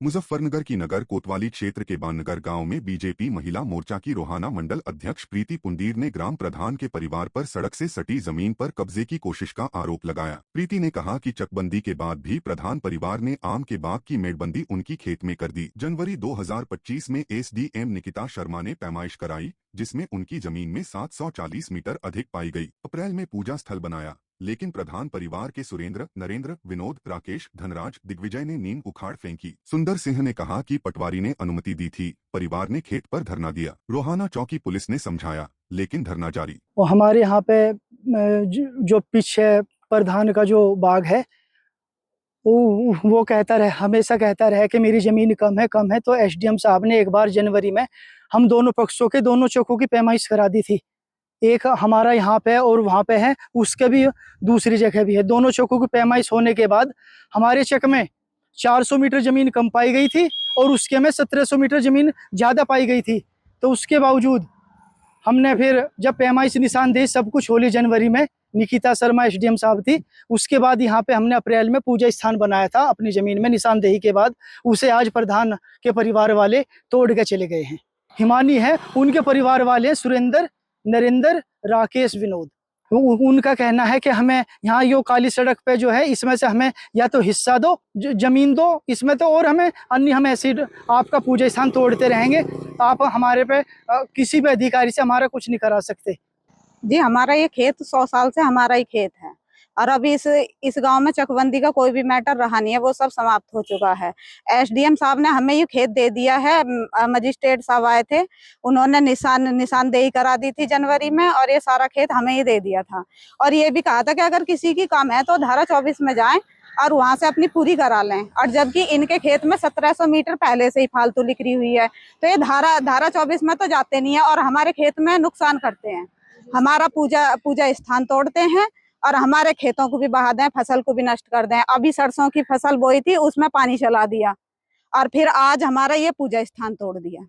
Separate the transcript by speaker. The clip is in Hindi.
Speaker 1: मुजफ्फरनगर की नगर कोतवाली क्षेत्र के बाननगर गांव में बीजेपी महिला मोर्चा की रोहाना मंडल अध्यक्ष प्रीति पुंडीर ने ग्राम प्रधान के परिवार पर सड़क से सटी जमीन पर कब्जे की कोशिश का आरोप लगाया। प्रीति ने कहा कि चकबंदी के बाद भी प्रधान परिवार ने आम के बाग की मेड़बंदी उनकी खेत में कर दी। जनवरी 2025 में एसडीएम निकिता शर्मा ने पैमाइश कराई, जिसमें उनकी जमीन में 740 मीटर अधिक पाई गई। अप्रैल में पूजा स्थल बनाया, लेकिन प्रधान परिवार के सुरेंद्र, नरेंद्र, विनोद, राकेश, धनराज, दिग्विजय ने नींव उखाड़ फेंकी। सुंदर सिंह ने कहा कि पटवारी ने अनुमति दी थी, परिवार ने खेत पर धरना दिया। रोहाना चौकी पुलिस ने समझाया, लेकिन धरना जारी।
Speaker 2: हमारे यहाँ पे जो पीछे प्रधान का जो बाग है, वो कहता रहे, हमेशा कहता रहे कि मेरी जमीन कम है। तो एसडीएम साहब ने एक बार जनवरी में हम दोनों पक्षों के दोनों चौकों की पैमाइश करा दी थी। एक हमारा यहाँ पे और वहाँ पे है, उसके भी दूसरी जगह भी है। दोनों चौकों की पैमाइश होने के बाद हमारे चक में 400 मीटर जमीन कम पाई गई थी और उसके में 1700 मीटर जमीन ज़्यादा पाई गई थी। तो उसके बावजूद हमने फिर जब पैमाइश निशानदेही सब कुछ होली जनवरी में, निकिता शर्मा एसडीएम साहब थी, उसके बाद यहाँ पे हमने अप्रैल में पूजा स्थान बनाया था अपनी जमीन में। निशानदेही के बाद उसे आज प्रधान के परिवार वाले तोड़ के चले गए हैं। हिमानी है, उनके परिवार वाले सुरेंद्र, नरेंद्र, राकेश, विनोद। उनका कहना है कि हमें यहाँ यो काली सड़क पे जो है, इसमें से हमें या तो हिस्सा दो, जमीन दो इसमें तो, और हमें अन्य हम ऐसे आपका पूजा स्थान तोड़ते रहेंगे। आप हमारे पे किसी भी अधिकारी से हमारा कुछ नहीं करा सकते।
Speaker 3: जी, हमारा ये खेत 100 साल से हमारा ही खेत है और अभी इस गांव में चकबंदी का कोई भी मैटर रहा नहीं है, वो सब समाप्त हो चुका है। एसडीएम साहब ने हमें ये खेत दे दिया है। मजिस्ट्रेट साहब आए थे, उन्होंने निशानदेही करा दी थी जनवरी में और ये सारा खेत हमें ही दे दिया था। और ये भी कहा था कि अगर किसी की कम है तो धारा 24 में जाएं और वहां से अपनी पूरी करा लें। और जबकि इनके खेत में 1700 मीटर पहले से ही फालतू लिखी हुई है, तो ये धारा 24 में तो जाते नहीं है और हमारे खेत में नुकसान करते हैं। हमारा पूजा स्थान तोड़ते हैं और हमारे खेतों को भी बहा दें, फसल को भी नष्ट कर दें। अभी सरसों की फसल बोई थी, उसमें पानी चला दिया और फिर आज हमारा ये पूजा स्थान तोड़ दिया।